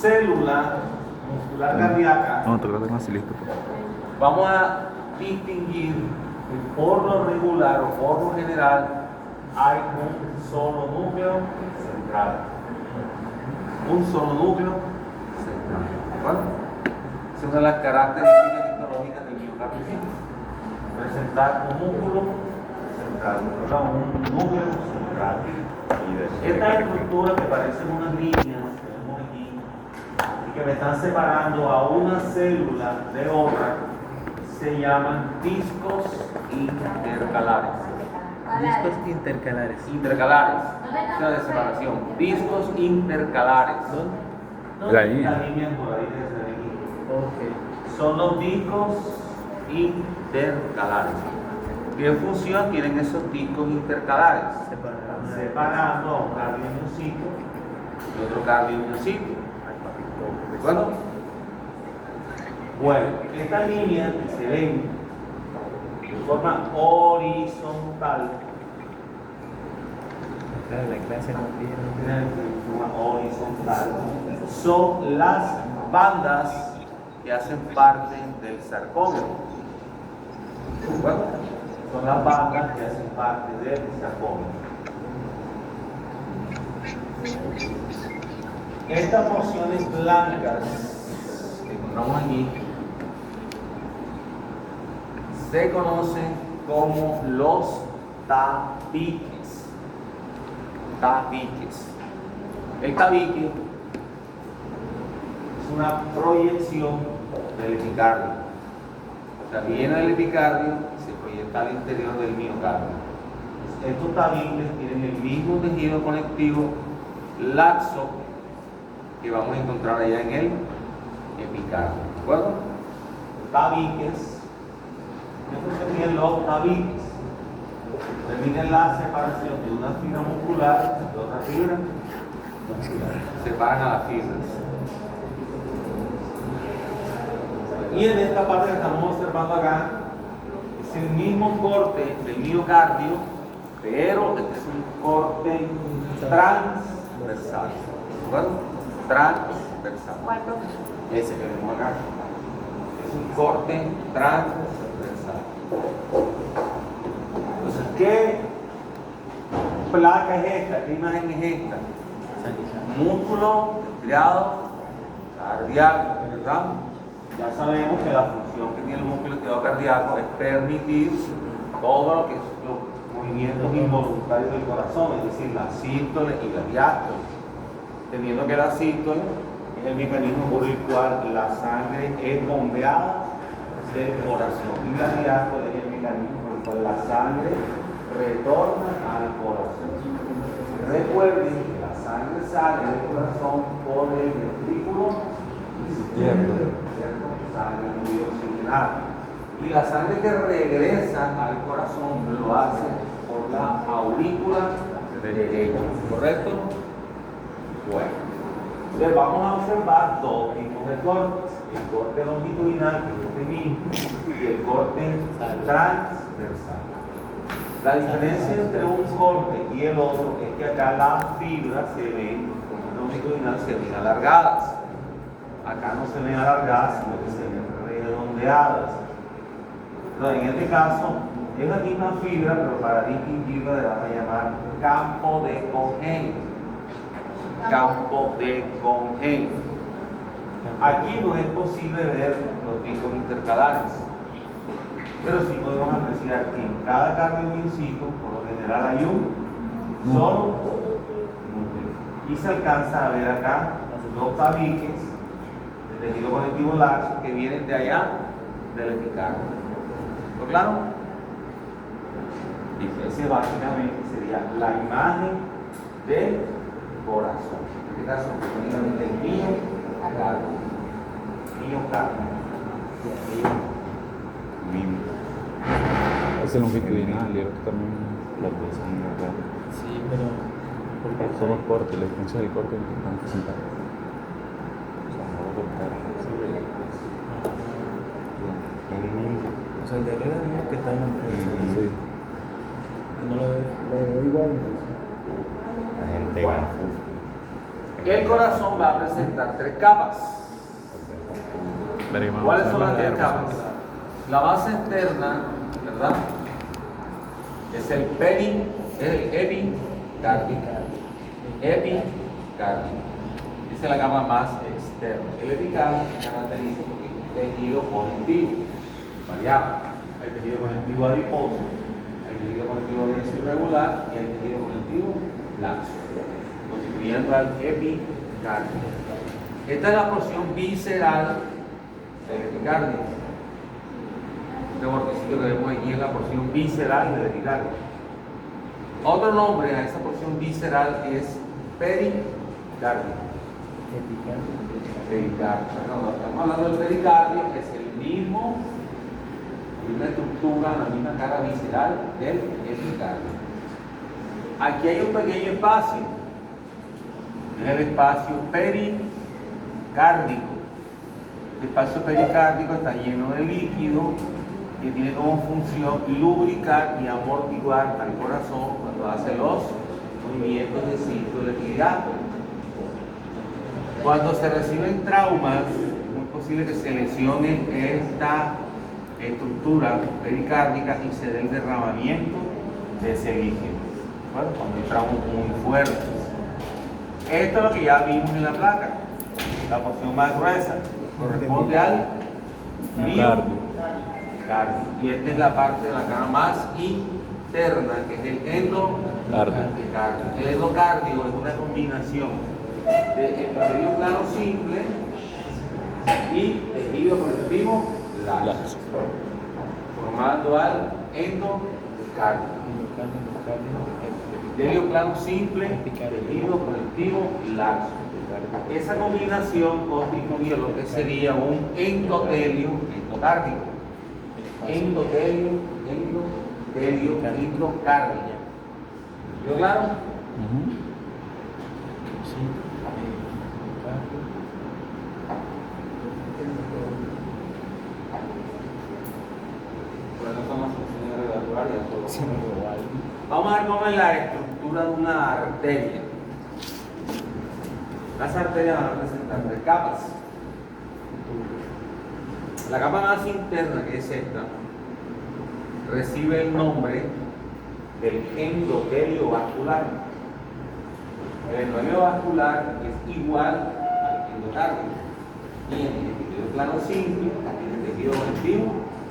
célula muscular cardíaca, No, te lo tengo así listo. vamos a distinguir que por lo regular o por lo general hay un solo núcleo central. Un solo núcleo central. ¿De acuerdo? Es una de las características histológicas del miocardio simple. Presentar un músculo central, ¿verdad? Un núcleo central. Esta estructura que parecen unas líneas que vemos aquí y que me están separando a una célula de otra se llaman discos intercalares. Discos intercalares. Intercalares, o sea, de separación. Discos intercalares. La línea. La línea por ahí desde aquí. Ok. Son los discos intercalares. ¿Qué función tienen esos discos intercalares? Separando a un cardiomiocito y otro cardiomiocito. ¿De acuerdo? Bueno, estas líneas que se ven de forma horizontal, Claro, la clase no tiene. de forma horizontal, son las bandas que hacen parte del sarcómero. ¿De acuerdo? Son las bandas que hacen parte del sarcómero. Estas porciones blancas que encontramos aquí se conocen como los tabiques. Tabiques. El tabique es una proyección del epicardio. O sea, viene del epicardio y se proyecta al interior del miocardio. Estos tabiques tienen el mismo tejido conectivo laxo que vamos a encontrar allá en el epicardio. ¿De acuerdo? Tabiques. Estos serían los tabiques. Termina la separación de una fibra muscular de otra fibra. Separan a las fibras. Y en esta parte que estamos observando acá es el mismo corte del miocardio, pero este es un corte transversal. ¿De acuerdo? Transversal. ¿Cuál, profe? Ese que vemos acá. Es un corte transversal. Entonces, ¿qué placa es esta? ¿Qué imagen es esta? Músculo estriado cardíaco, ¿verdad? Ya sabemos que la función que tiene el músculo estriado cardíaco es permitir todo lo que es los movimientos involuntarios del corazón, es decir, la sístole y la diástole. Teniendo que la sístole es el mecanismo por el cual la sangre es bombeada del corazón y la diástole es el mecanismo por el cual la sangre retorna al corazón. Recuerden que la sangre sale del corazón por el ventrículo izquierdo, sangre muy oxigenada. Y la sangre que regresa al corazón lo hace por la aurícula derecha, ¿correcto? Bueno, entonces vamos a observar dos tipos de cortes: el corte longitudinal, que es este mismo, y el corte transversal. La diferencia entre un corte y el otro es que acá las fibras se ven, como el longitudinal, se ven alargadas. Acá no se ven alargadas, sino que se ven redondeadas. Entonces, en este caso, es la misma fibra, pero para distinguirla le vamos a llamar campo de congénito. Campo de congénito. Aquí no es posible ver los discos intercalares, pero sí podemos apreciar que en cada cardiomiocito, por lo general, hay un solo núcleo. Y se alcanza a ver acá los tabiques del tejido conectivo laxo que vienen de allá del epicardio. ¿Está claro? Y ese básicamente sería la imagen del corazón. En este caso, únicamente el miocardio. Es el longitudinal y el otro también las dos son igual. Sí, pero. Porque Son los cortes, la diferencia del corte es importante sentar. O sea, no lo cortar. O sea, el de arriba es el que está en la empresa. Sí. No lo veo igual. La gente va. El corazón va a presentar 3 capas. ¿Cuáles son las 3 capas? La base externa, ¿verdad? Es el epicárdico. Epicárdico. Esa es la capa más externa. El epicárdico se caracteriza por el tejido conectivo. Variable. El tejido conectivo adiposo, el tejido conectivo denso irregular y el tejido conectivo laxo, constituyendo al epicardio. Esta es la porción visceral del epicardio. Este bordecito que vemos aquí es la porción visceral del epicardio. Otro nombre a esa porción visceral es pericardio. Pericardio. Cuando estamos hablando del pericardio, es el mismo, una estructura, la misma cara visceral del epicardio. Aquí hay un pequeño espacio, es el espacio pericárdico. El espacio pericárdico está lleno de líquido que tiene como función lubricar y amortiguar al corazón cuando hace los movimientos de ciclo de equilibrio. Cuando se reciben traumas, es muy posible que se lesione esta estructura pericárdica y se dé el derramamiento de ese líquido. Bueno, cuando hay traumas muy fuertes. Esto es lo que ya vimos en la placa. La porción más gruesa corresponde al miocardio. Y esta es la parte de la cara más interna, que es el endocardio. El endocardio es una combinación de epitelio plano simple y tejido conectivo laxo, formando al endocardio. Epitelio plano simple, tejido conectivo laxo. Esa combinación constituye lo que sería un endotelio endocárdico. Endotelio endocárdico. ¿Quedó claro? Vamos a ver cómo es la estructura de una arteria. Las arterias van a presentar 3 capas. La capa más interna, que es esta, recibe el nombre del endotelio vascular. El endotelio vascular es igual al endocardio. Tiene el tejido plano simple, tiene el tejido conectivo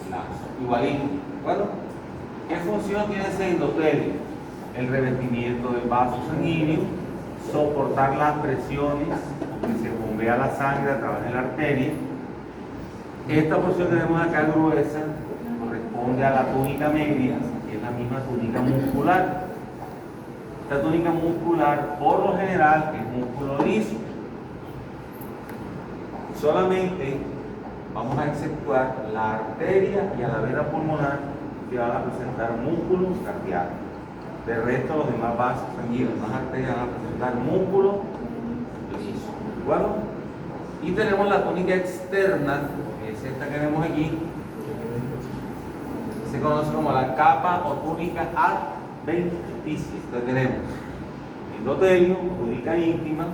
laxo, igualito. ¿De acuerdo? ¿Qué función tiene ese endotelio? El revestimiento del vaso sanguíneo, soportar las presiones que se bombea la sangre a través de la arteria. Esta porción que vemos acá gruesa corresponde a la túnica media, que es la misma túnica muscular. Esta túnica muscular, por lo general, es músculo liso. Solamente vamos a exceptuar la arteria y a la vena pulmonar, que van a presentar músculos cardíacos. De resto, los demás vasos sanguíneos, las arterias van a presentar músculo liso. ¿Bueno? Y tenemos la túnica externa, que es esta que vemos aquí. Se conoce como la capa o túnica adventicia. Entonces tenemos endotelio, túnica íntima,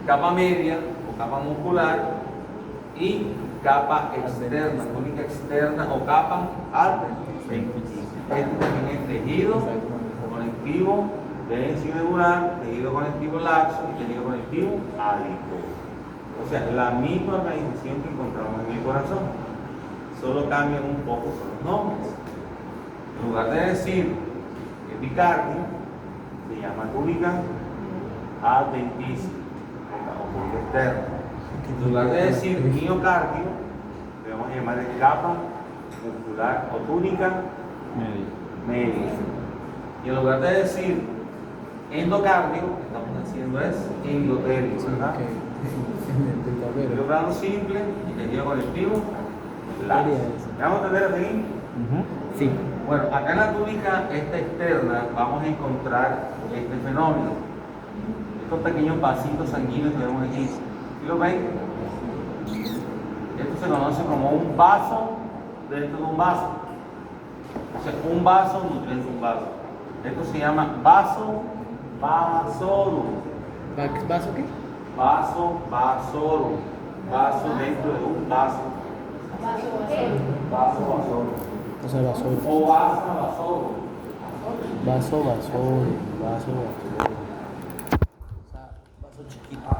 capa media o capa muscular y capa externa, túnica externa o capa adventicia. Este también es tejido conectivo denso irregular, tejido conectivo laxo y tejido conectivo adiposo. O sea, la misma organización que encontramos en el corazón, solo cambian un poco los nombres. En lugar de decir epicardio, se llama túnica adventicia o túnica externa. En lugar de decir miocardio, le vamos a llamar de capa muscular o túnica media. Y en lugar de decir endocardio, lo que estamos haciendo es endotelio, ¿verdad? Tejido plano simple y tejido conectivo laxo. ¿Me vamos a entender hasta aquí? Sí. Bueno, acá en la túnica esta externa vamos a encontrar este fenómeno. Estos pequeños vasitos sanguíneos que vemos aquí. ¿Sí lo ven? Esto se conoce como un vaso dentro de un vaso. O sea, un vaso nutriendo un vaso. Esto se llama vaso vasorum. ¿Vaso qué? Vaso, vasoro. Vaso dentro de un vaso. Vaso, vasoro. O sea, basura. O vasa, vasoro. Vaso, basura. Vaso, basura. O sea, vaso chiquito.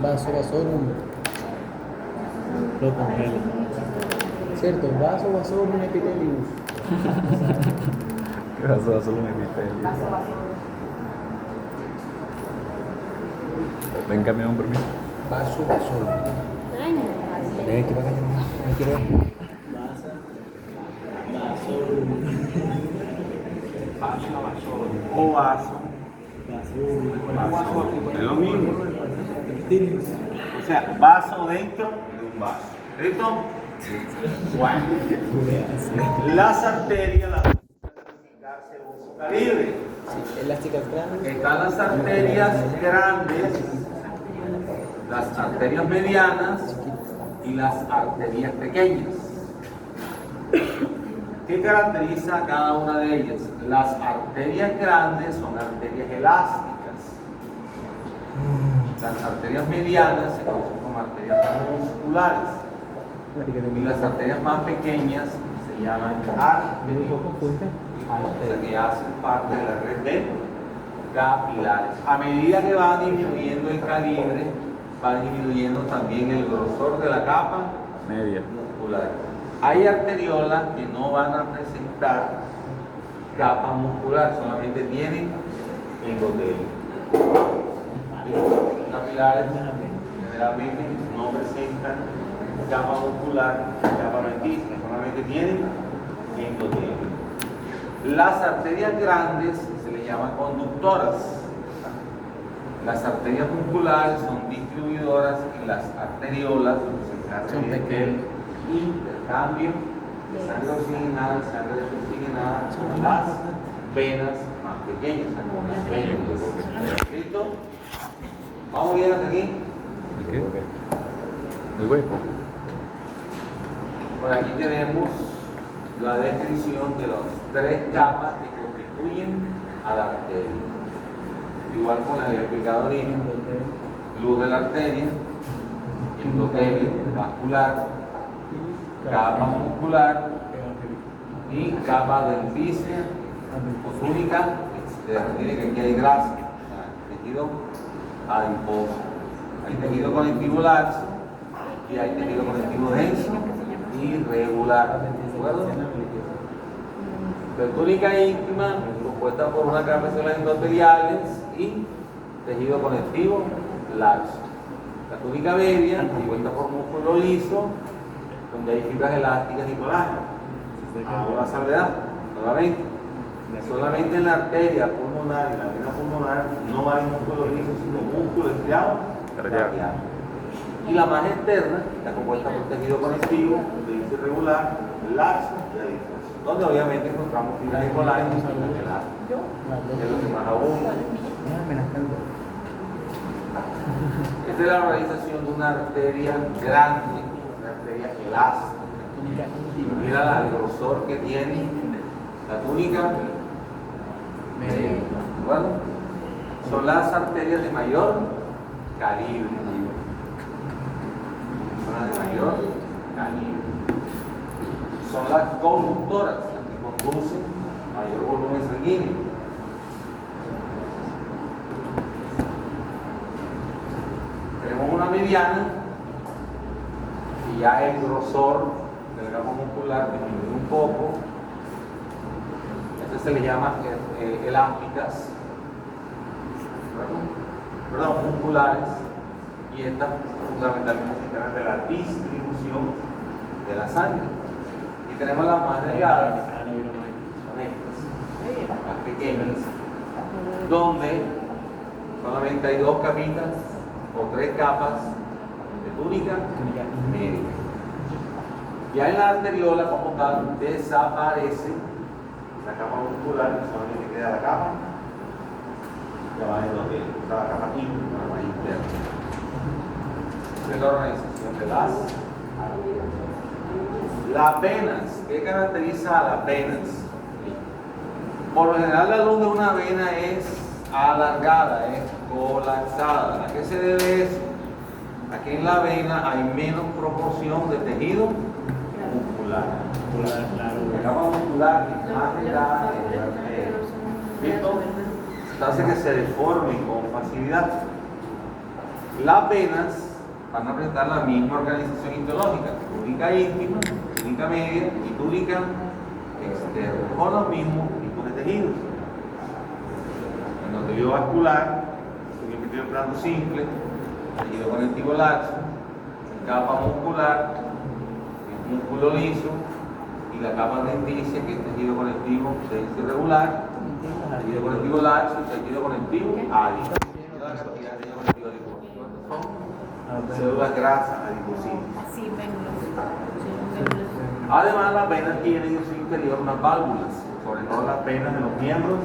Vaso, basura. Lo congelo. Cierto, vaso, basura, un epitelius. ¿Qué pasó? Solo me grité. Ven, camión, por mí. Vaso, basura. Ven aquí para acá. No quiero ver. O vaso. Vasoro. Es lo mismo. O sea, vaso dentro de un vaso. ¿Listo? Bueno. Las arterias las vamos a clasificar según su calibre. Sí, elásticas grandes. Están las arterias grandes, las arterias medianas y las arterias pequeñas. ¿Qué caracteriza a cada una de ellas? Las arterias grandes son arterias elásticas. Las arterias medianas se conocen como arterias musculares. Y las arterias más pequeñas se llaman arterias. O sea, que hacen parte de la red de capilares. A medida que van disminuyendo el calibre, van disminuyendo también el grosor de la capa Media. muscular. Hay arteriolas que no van a presentar capa muscular, solamente tienen endotelio. Capilares generalmente no presentan capa muscular, capa ventisca, solamente tienen endotelio. Las arterias grandes se les llama conductoras. Las arterias musculares son distribuidoras y las arteriolas se encargan del intercambio de sangre oxigenada, sangre desoxigenada con las venas más pequeñas, algunas venas. ¿Listo? ¿Vamos bien hasta aquí? ¿El qué? El hueco. Por aquí tenemos la descripción de las tres capas que constituyen a la arteria. Igual como les había explicado ahorita, luz de la arteria, endotelio vascular, capa muscular y capa dentícia o túnica externa. Miren que aquí hay grasa, tejido adiposo, hay tejido conectivo laxo y hay tejido conectivo denso y regular. ¿De acuerdo? La túnica íntima compuesta por una capa de células endoteliales y tejido conectivo laxo. La túnica media compuesta por músculo liso, donde hay fibras elásticas y colágeno. Ahora salvedad, nuevamente, solamente en la arteria pulmonar y la vena pulmonar no hay músculo liso, sino músculo estriado radial. Y la más externa está compuesta por tejido conectivo, denso irregular, laxo y adiposo, donde obviamente encontramos fibras de colágeno y fibras elásticas, es lo que más abunda. Esta es la organización de una arteria grande, una arteria elástica. Mira el grosor que tiene la túnica media. Bueno, son las arterias de mayor calibre. Son las de mayor calibre. Son las conductoras, las que conducen mayor volumen sanguíneo. Tenemos una mediana y ya el grosor del capa muscular disminuye un poco. Esto se le llama elásticas, musculares, y estas fundamentalmente se encargan de la distribución de la sangre. Y tenemos las más delgadas, son estas, más pequeñas, donde solamente hay dos capitas o tres capas de túnica media. Ya en la arteriola como tal desaparece la capa muscular, solamente queda la capa ya va en donde está la capa íntima, la más interna. Esta es la organización de las arterias. Las venas, ¿qué caracteriza a las venas? Por lo general la luz de una vena es alargada, es colapsada. ¿A qué se debe eso? A que en la vena hay menos proporción de tejido muscular. La capa muscular es más delgada que la arteria. Esto hace que se deforme con facilidad. Las venas van a presentar la misma organización histológica: túnica íntima, túnica media y túnica externa, con los mismos tipos de tejidos. Endotelio vascular, epitelio plano simple, tejido conectivo laxo, capa muscular, músculo liso, y la capa denticia, que es tejido conectivo denso irregular, tejido conectivo laxo, tejido conectivo árido. Células grasas adipositas. Además, las venas tienen en su interior unas válvulas, sobre todo las venas de los miembros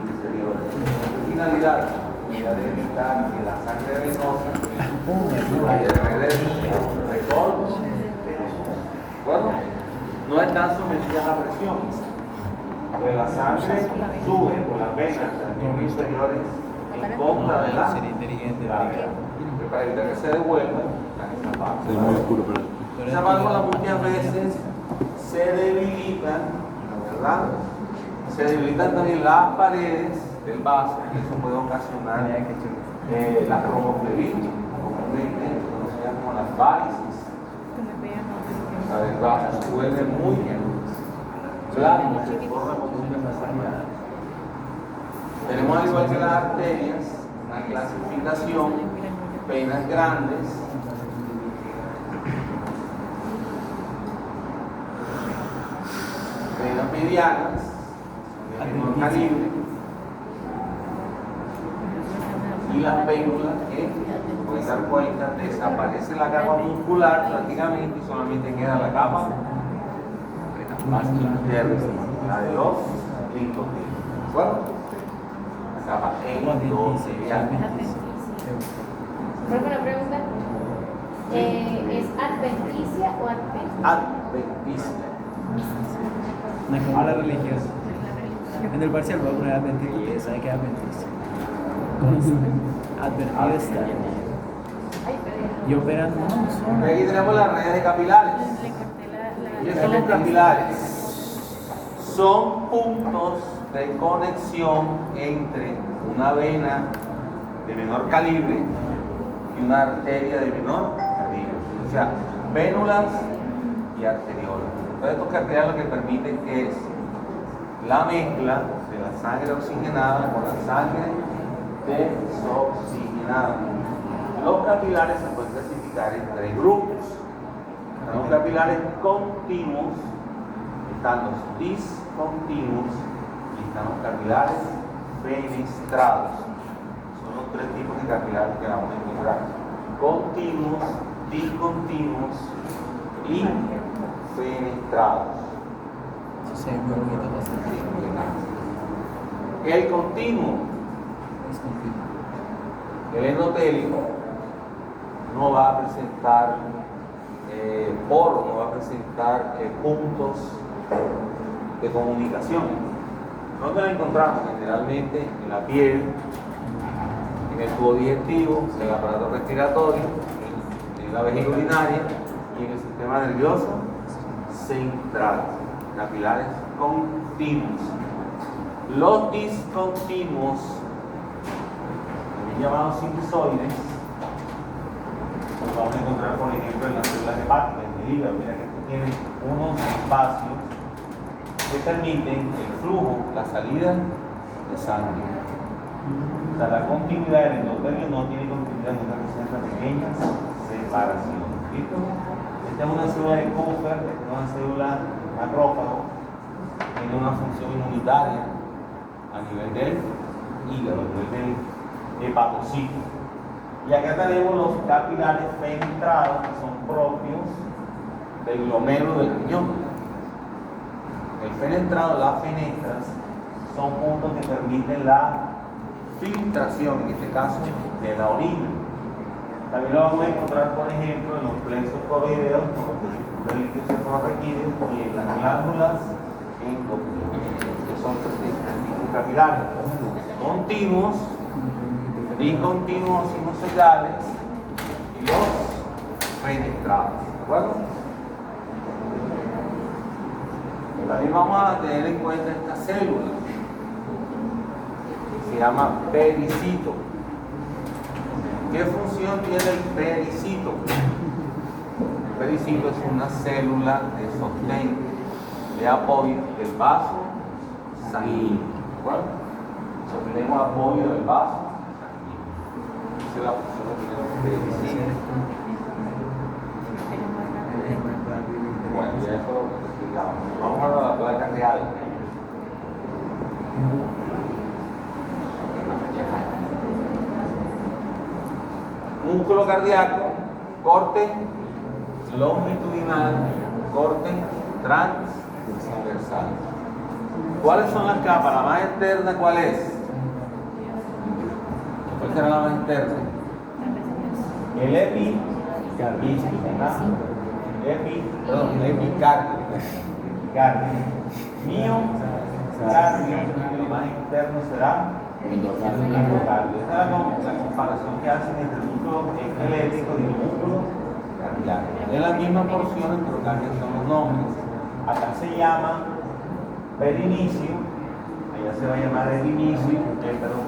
inferiores. Finalidad: de evitar que la sangre venosa vaya de regreso al retorno. Bueno, no están sometidas a presión, pues la sangre sube por las venas de los miembros inferiores en contra de la gravedad, para evitar que se devuelva a esa parte. Es muy oscuro, pero. Sin embargo, muchas veces se debilitan, ¿verdad? Se debilitan también las paredes del vaso, y eso puede ocasionar la cromoplevia, comúnmente conocida como las varices. La del vaso se vuelve muy blando, se forma como una facial. Tenemos, al igual que las arterias, una clasificación: venas grandes, venas medianas, de menor calibre, y las vénulas que, pueden dar cuenta, desaparece la capa muscular prácticamente y solamente queda la capa más interna, la de los linfocitos. Bueno, la capa endotelial. Una pregunta. ¿Es adventicia o adventicia? Adventicia. No es como la religión. En el parcial voy a poner adventicia, porque sabe que es adventicia. Advertido está. Y operan Y aquí tenemos las redes de capilares. ¿Y esos son capilares? Son puntos de conexión entre una vena de menor calibre y una arteria de menor calibre. O sea, vénulas y arteriolas. Entonces, estos capilares lo que permiten que es la mezcla de la sangre oxigenada con la sangre desoxigenada. Los capilares se pueden clasificar en tres grupos. Están los capilares continuos, están los discontinuos y están los capilares fenestrados. Son los tres tipos de capilares que vamos a encontrar: continuos, discontinuos y fenestrados. Eso se ve muy bonito bastante. El continuo, el endotelio, no va a presentar poros, no va a presentar puntos de comunicación. ¿Dónde lo encontramos? Generalmente en la piel, en el tubo digestivo, en el aparato respiratorio, en la vejiga urinaria y en el sistema nervioso central. Capilares continuos. Los discontinuos, también llamados sinusoides, los vamos a encontrar, por ejemplo, en las células hepáticas, en el hígado. Mira que tienen unos espacios que permiten el flujo, la salida de sangre. O sea, la continuidad del endotelio no tiene continuidad, no representa pequeñas separaciones. ¿Listo? Esta es una célula de Kupffer, esta es una célula macrófago, tiene una función inmunitaria a nivel del hígado, a nivel del hepatocito. Y acá tenemos los capilares fenestrados, que son propios del glomérulo del riñón. El fenestrado, las fenestras, son puntos que permiten la filtración, en este caso, de la orina. También lo vamos a encontrar, por ejemplo, en los plexos coroideos, con los líquidos cefalorraquídeos y en las glándulas endocrinas, que son tipos capilares continuos, discontinuos sinusoidales y los fenestrados. ¿De acuerdo? También vamos a tener en cuenta esta célula. Se llama pericito. ¿Qué función tiene el pericito? El pericito es una célula de sostén, de apoyo del vaso sanguíneo. ¿De acuerdo? Tenemos apoyo del vaso sanguíneo. Esa es la función que tiene el pericito. Bueno, ya eso lo explicamos. Vamos a la placa real. Músculo cardíaco, corte longitudinal, corte transversal. ¿Cuáles son las capas? La más externa, ¿cuál es? ¿Cuál será la más externa? El epicardio. Miocardio. Lo más interno será endocardio. Esta es la comparación que hacen entre el músculo esquelético y el músculo cardíaco. Es la misma porción, pero cambian son los nombres. Acá se llama perinicio, allá se va a llamar epinicio,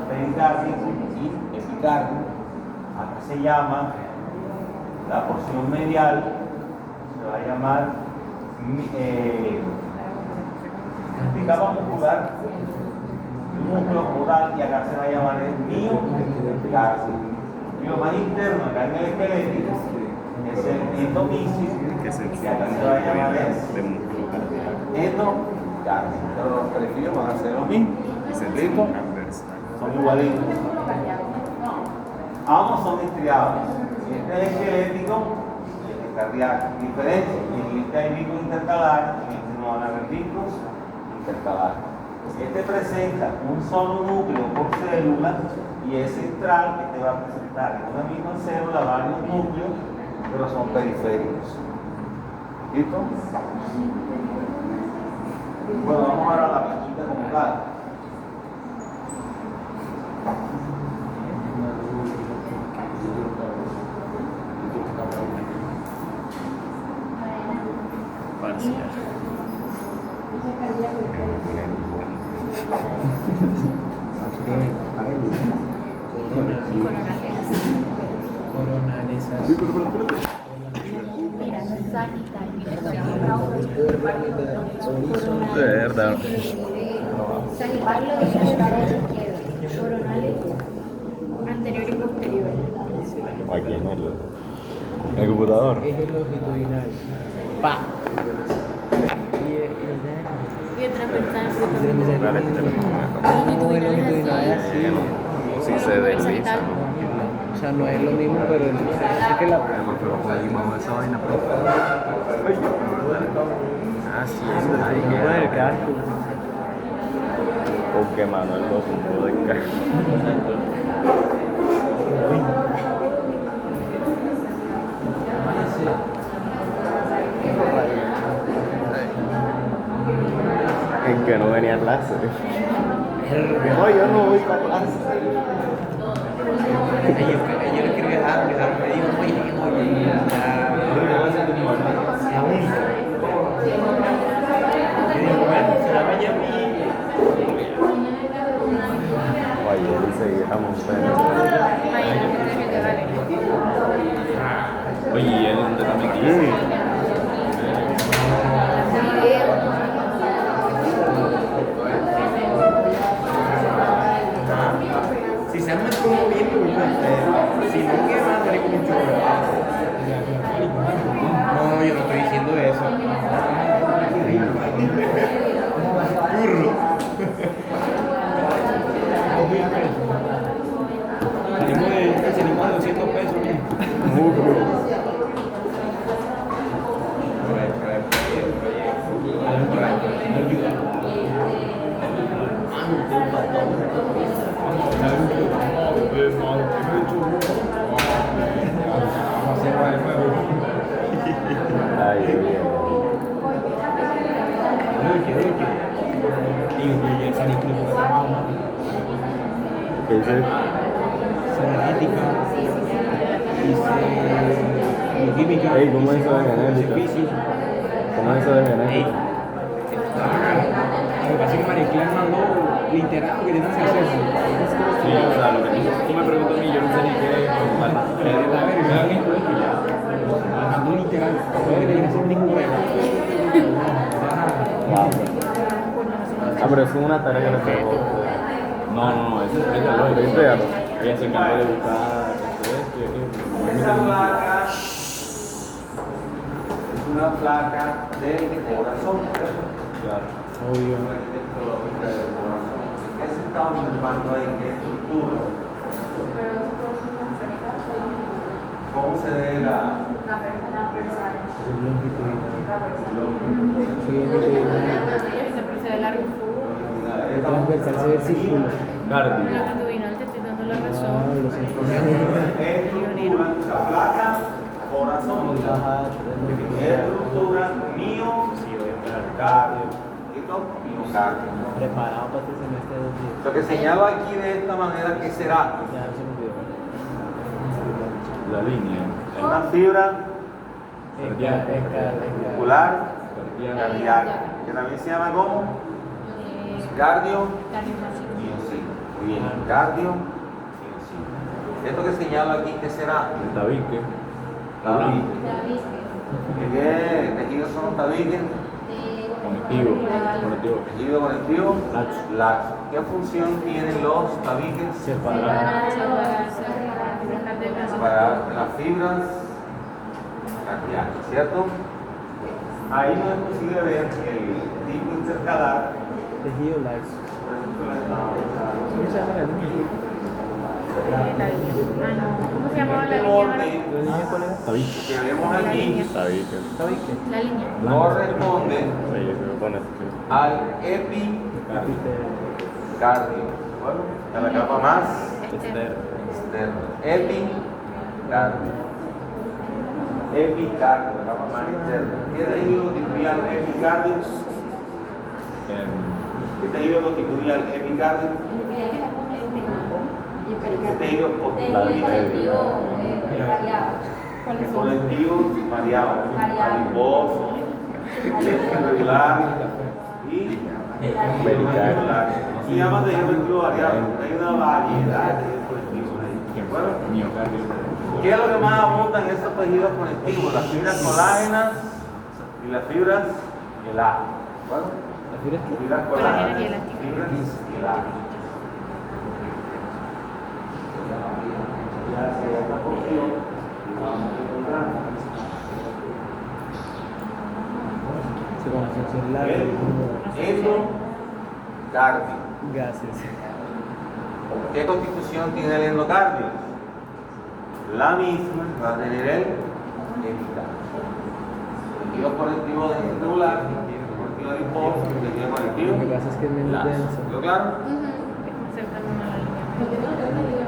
pericardio y epicardio. Acá se llama la porción medial, se va a llamar capa muscular, músculo caudal, y acá se va a llamar el miocardio. Y lo más interno, acá en el esquelético, es el endomicio, y acá se va a llamar endocardio. Pero los periféricos van a ser lo mismo. ¿Listo? Son igualitos. Ambos son estriados. Este es esquelético y este es cardíaco. Diferencia: en este hay vínculo intercalar, en este no van a haber vínculos intercalares. Este presenta un solo núcleo por célula y es central, que te va a presentar en una misma célula varios núcleos, pero son periféricos. ¿Listo? Bueno, vamos ahora a la plaquita como tal. De verdad. Sagitario de izquierdo, coronales anterior y posterior. Aquí en el computador. Eje longitudinal. Pa. Y transversal. Longitudinal es así. Si se desliza. O sea, no es lo mismo, pero es que la. Esa vaina. Ah, sí, ahí No puede queda. quedar. Porque Manuel lo supo de acá. En que no venía a clase. No, yo no voy para clase. Yo le quiero dejar, me dijo, oye, la única. Yo digo, bueno, se la vaya a mí. Oye, dice que estamos feos. Oye, ¿y él dónde también quiere? Si se arma como bien, si no queda, daré como un chorro. No, yo no estoy diciendo eso. Burro. Salimos de 200 pesos. Burro. Ay, bien. ¿Qué dice? química, Ey, ¿cómo es eso de genética? física. ¿Cómo es eso de Ey. genética? Lo que pasa es que María Clara mandó literal lo que tienes que hacer. Sí, o sea, lo que tú me preguntas a mí, yo no sé ni qué es como tal. Pero A ver, me dan esto y ya. La mandó literal. No hay que hacer ningún problema. Ah, pero eso es una tarea que le pegó. no, eso es la lógica. ¿Viste? Ella se encargó de buscar esto y aquello. Esta placa es una placa del corazón. Claro. Obvio. ¿Qué se está observando ahí? ¿Qué estructura? ¿Cómo se ve la Se procede largo. El transversal se ve el círculo. Cardio. Longitudinal, te estoy dando la razón. Los estructura? La placa, corazón. Estructura, miocardio. ¿Listo? Miocardio. Preparado para este semestre de 2 días. Lo que señalo aquí de esta manera, ¿qué será? Ya se me olvidó. La línea. Es una fibra Escalar. muscular Cardíaca. cardíaca, que también se llama como cardio Cardiovascular. miocino. Muy bien, cardio miocino. Esto que señalo aquí, ¿qué será? El tabique. Tabique. ¿Qué tejidos son los tabiques? Conectivo. Conectivo. Tejido conectivo, Laxo. laxo. ¿Qué función tienen los tabiques? Separar. Para las fibras cardíacas, ¿cierto? Ahí no es posible ver el tipo intercalar. Tejido laxo. Por ejemplo, la- ¿Cómo se llama la línea? ¿Cómo se llamaba la este línea? borde ¿La línea cuál era? Tabique. que vemos aquí Tabique. Tabique. La línea. corresponde Sí, se me pone así. al epicardio. Bueno, a la capa más externa. Epicardio. Epicardio, la capa más externa. ¿Qué tejido constituye al epicardio? ¿Qué tejido constituye al epicardio? ¿Qué tejido constituye? Colectivos variados, adiposo, irregular y irregular. No se llama tejido colectivo variado, porque hay una variedad de tejidos colectivos ahí. Bueno, Miocardio. ¿qué es lo que más abunda en estos tejidos conectivos? Las fibras colágenas y las fibras elásticas. Bueno, ¿La fibra es qué? fibras Colágenas y colágenas, elásticas. fibras elásticas. Ya se da esta porción y vamos a encontrar. Se conoce el celular. Endocardio. Gases. ¿Qué constitución tiene el endocardio? La misma va a tener el epicardio. Tejido conectivo ventricular, tejido conectivo adiposo, tejido conectivo. Lo que pasa es que es menos laxo. denso. ¿Quedó claro? Aceptando la línea.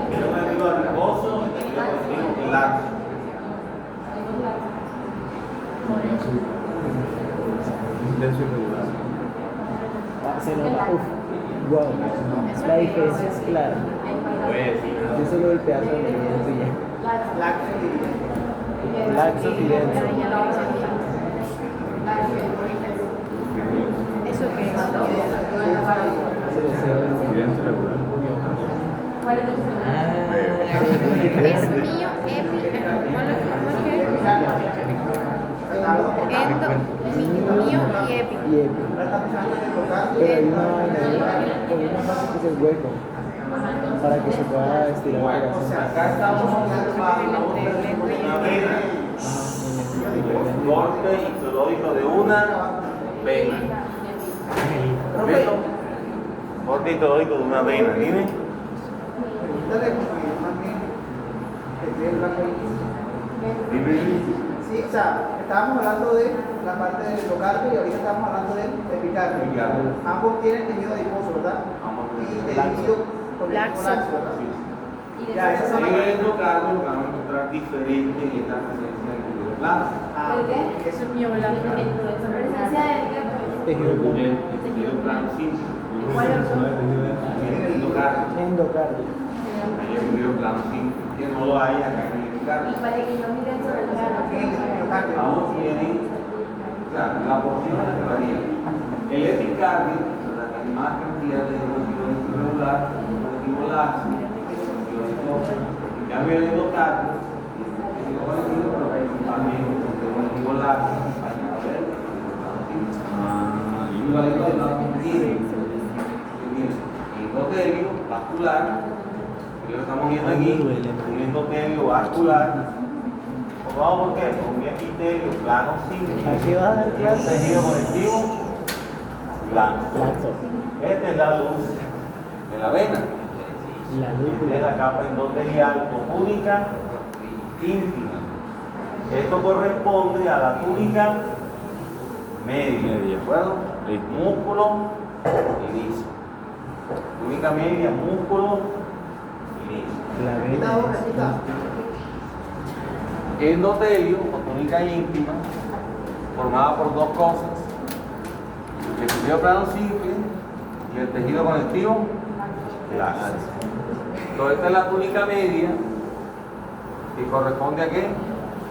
Tejido conectivo adiposo, tejido conectivo laxo. Denso irregular. Se nota, wow. La diferencia es clara. Yo solo el pedazo de la línea. Laxo y denso. ¿Eso qué es? Se desea el- Denso irregular. Es mío, epi, ¿cuál es que? Mío y epi. y epi. Pero hay una vaina, hay una fase que es el hueco para que se pueda estirar la corazón. Acá estamos observando una vena, corte histológico de una vena. ¿Listo? Corte histológico de una vena, dime. Dime. Sí, o sea, estábamos hablando de la parte del endocardio y ahorita estamos hablando del epicardio. Epicardio. Ambos tienen tejido adiposo, ¿verdad? Ambos Y tienen tejido Laxo. laxo, ¿verdad? Ya, esas son En las el endocardio vamos a encontrar diferentes en esta presencia del tejido blanco. Eso es mío blanco. Tejido El tejido blanco simple. ¿cuál es el otro? El endocardio. endocardio. Ahí el video plano sí, que no lo hay acá en el carro. Vamos tienen, o sea, la porción es que varía. El epicardio, la que más cantidad de neuroquímico celular, neuroquímico laxo, en cambio el endocardio, también neuroquímico laxo, igualito de la endotelio vascular, que lo estamos viendo aquí, un endotelio vascular. Vamos, ¿por qué? Con un epitelio plano simple, Aquí va a dar y un clase. tejido conectivo blanco. Laxo. Esta es la luz de la vena. La Esta es lúpula. la capa endotelial o túnica íntima. Esto corresponde a la túnica media, ¿de acuerdo? Listo. Músculo y liso. Túnica media, músculo y liso. La Quita vena. ahora, quita. Endotelio o túnica íntima, formada por dos cosas: el tejido plano simple y el tejido conectivo laxo. Entonces, esta es la túnica media, que corresponde a qué?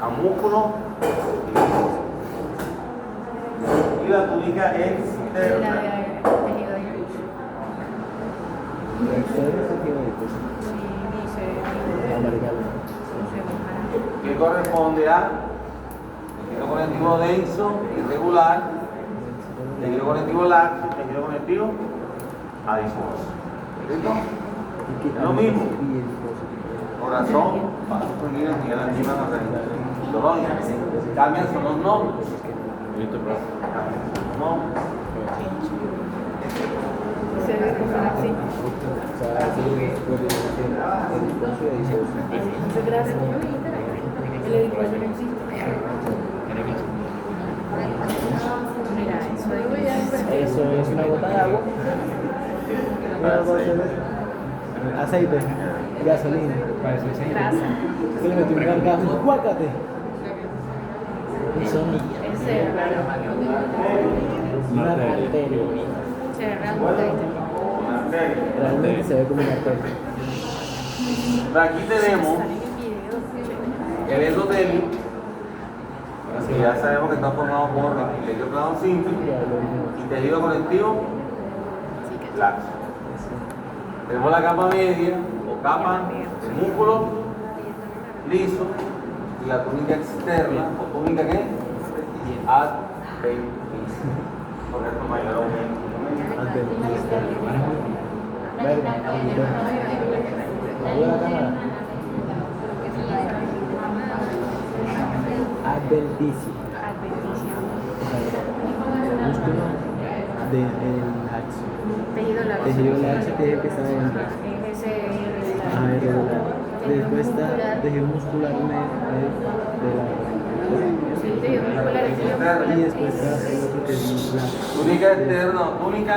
A músculo y la túnica externa. Que corresponde a tejido conectivo denso, irregular, tejido conectivo laxo, tejido conectivo adiposo. ¿Listo? Lo mismo. Corazón, vasos sanguíneos y la enzima colonia. Cambian son los nombres. Listo, profe. Cambian son los nombres. Eso es una gota de agua. Una gota de aceite, gasolina. Que le metí un gargajo. ¡Guácate! Eso una arteria. Una arteria. Realmente se ve como una arteria. Aquí tenemos el endotelio, que ya sabemos que está formado por epitelio plano simple y tejido conectivo laxo. Tenemos la capa media o capa de músculo liso y la túnica externa o túnica ¿qué? Adventicia. Por esto mayor aumento. Verga, ¿me la cámara? Adventicia. Músculo del laxo. Tejido laxo que es el que está dentro. Ah, irregular. Después está tejido muscular y después está el otro que es la Túnica externa o túnica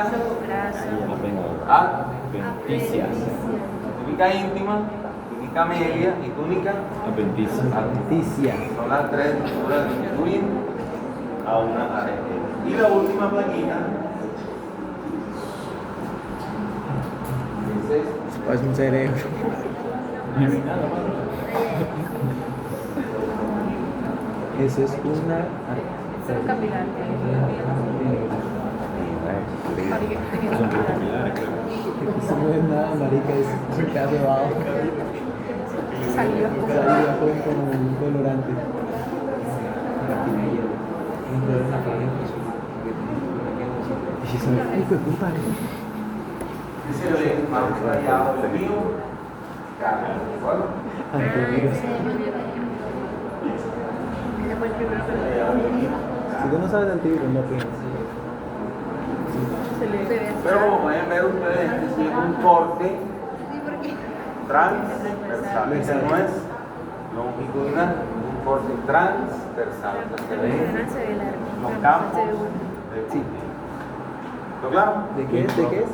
Adventicia. túnica íntima, túnica media y túnica Adventicia. adventicia. son las tres estructuras que constituyen a una arteria. Y la última plaquita Es un cerebro. Eso es una arteria. Son capilares, creo. Eso no es nada, marica, es un pedazo de vaho. Saliva con un colorante. Y eso es hijo de puta. dice de más rayado del mío, carne, ¿de acuerdo? Antivirus. Si tú no sabes de antivirus, no piensas. Pero como pueden ver ustedes, este sí es un corte transversal. Este no es longitudinal, es un corte transversal. Se ven los campos del sitio. ¿Está claro? ¿De qué es? ¿De qué es?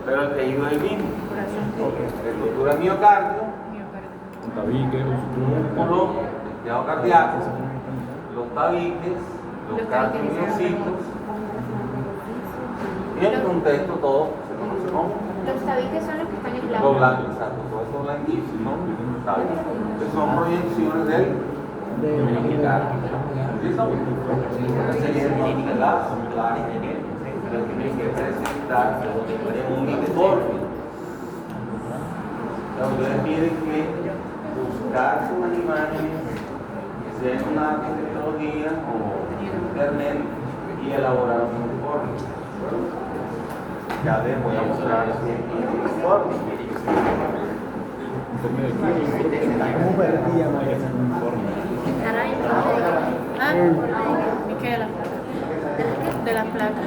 Pero el tejido es el mismo. Estructura miocardio, Un tabique, un músculo, tejido cardíaco, los tabiques, los cardiomiocitos. Y el contexto todo se conoce como Los tabiques son los que están en Los blanco. blancos, exacto, todo eso blanquísimo. Entonces son proyecciones del militar. ¿Listo? Entonces la imagen lo tiene que presentar en un informe. Ustedes tienen que buscarse unas imágenes, hacer una tecnología o internet y elaborar un informe. Ya les voy a mostrar el informe. ¿Cómo perdía, Mariana? Caray. Ah, Miquela. De las placas.